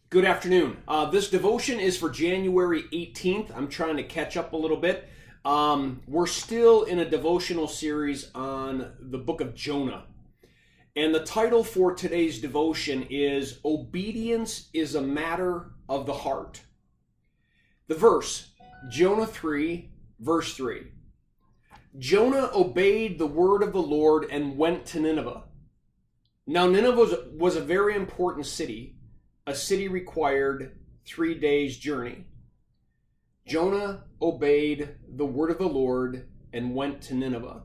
Good afternoon. This devotion is for January 18th. I'm trying to catch up a little bit. We're still in a devotional series on the book of Jonah. And the title for today's devotion is Obedience is a Matter of the Heart. The verse, Jonah 3, verse 3. Jonah obeyed the word of the Lord and went to Nineveh. Now Nineveh was a very important city. A city required 3 days' journey. Jonah obeyed the word of the Lord and went to Nineveh.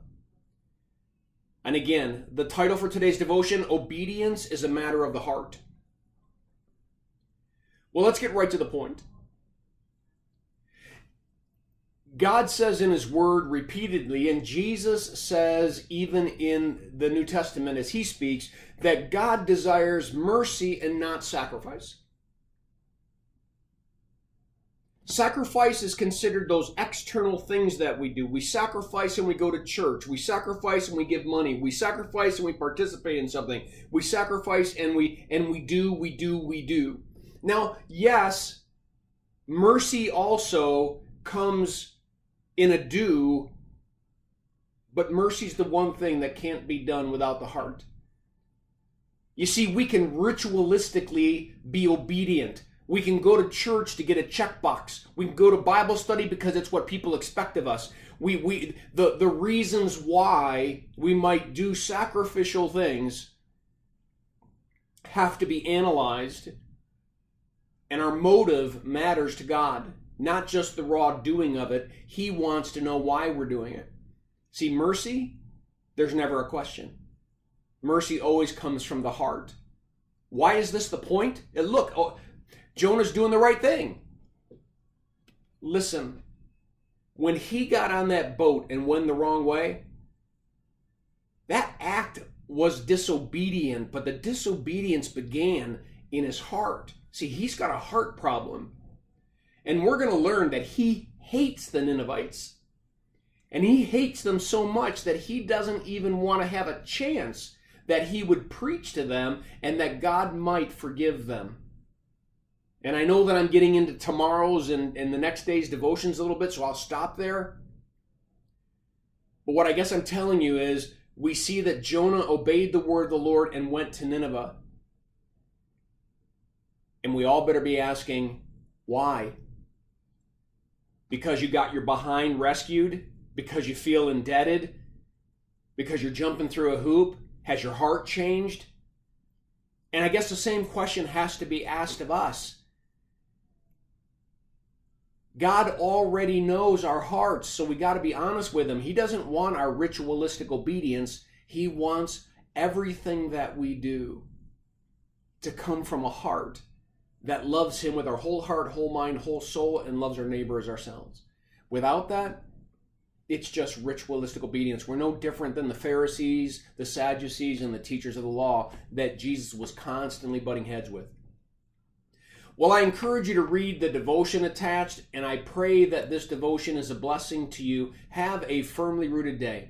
And again, the title for today's devotion, Obedience is a Matter of the Heart. Well, let's get right to the point. God says in his word repeatedly, and Jesus says even in the New Testament as he speaks, that God desires mercy and not sacrifice. Sacrifice is considered those external things that we do. We sacrifice and we go to church. We sacrifice and we give money. We sacrifice and we participate in something. We sacrifice and we do. Now, yes, mercy also comes in a do, but mercy's the one thing that can't be done without the heart. You see, we can ritualistically be obedient. We can go to church to get a checkbox. We can go to Bible study because it's what people expect of us. The reasons why we might do sacrificial things have to be analyzed, and our motive matters to God. Not just the raw doing of it. He wants to know why we're doing it. See, mercy, there's never a question. Mercy always comes from the heart. Why is this the point? And look, Jonah's doing the right thing. Listen, when he got on that boat and went the wrong way, that act was disobedient, but the disobedience began in his heart. See, he's got a heart problem. And we're going to learn that he hates the Ninevites. And he hates them so much that he doesn't even want to have a chance that he would preach to them and that God might forgive them. And I know that I'm getting into tomorrow's and the next day's devotions a little bit, so I'll stop there. But what I guess I'm telling you is we see that Jonah obeyed the word of the Lord and went to Nineveh. And we all better be asking, why? Because you got your behind rescued? Because you feel indebted? Because you're jumping through a hoop? Has your heart changed? And I guess the same question has to be asked of us. God already knows our hearts, so we got to be honest with him. He doesn't want our ritualistic obedience. He wants everything that we do to come from a heart that loves him with our whole heart, whole mind, whole soul, and loves our neighbor as ourselves. Without that, it's just ritualistic obedience. We're no different than the Pharisees, the Sadducees, and the teachers of the law that Jesus was constantly butting heads with. Well, I encourage you to read the devotion attached, and I pray that this devotion is a blessing to you. Have a firmly rooted day.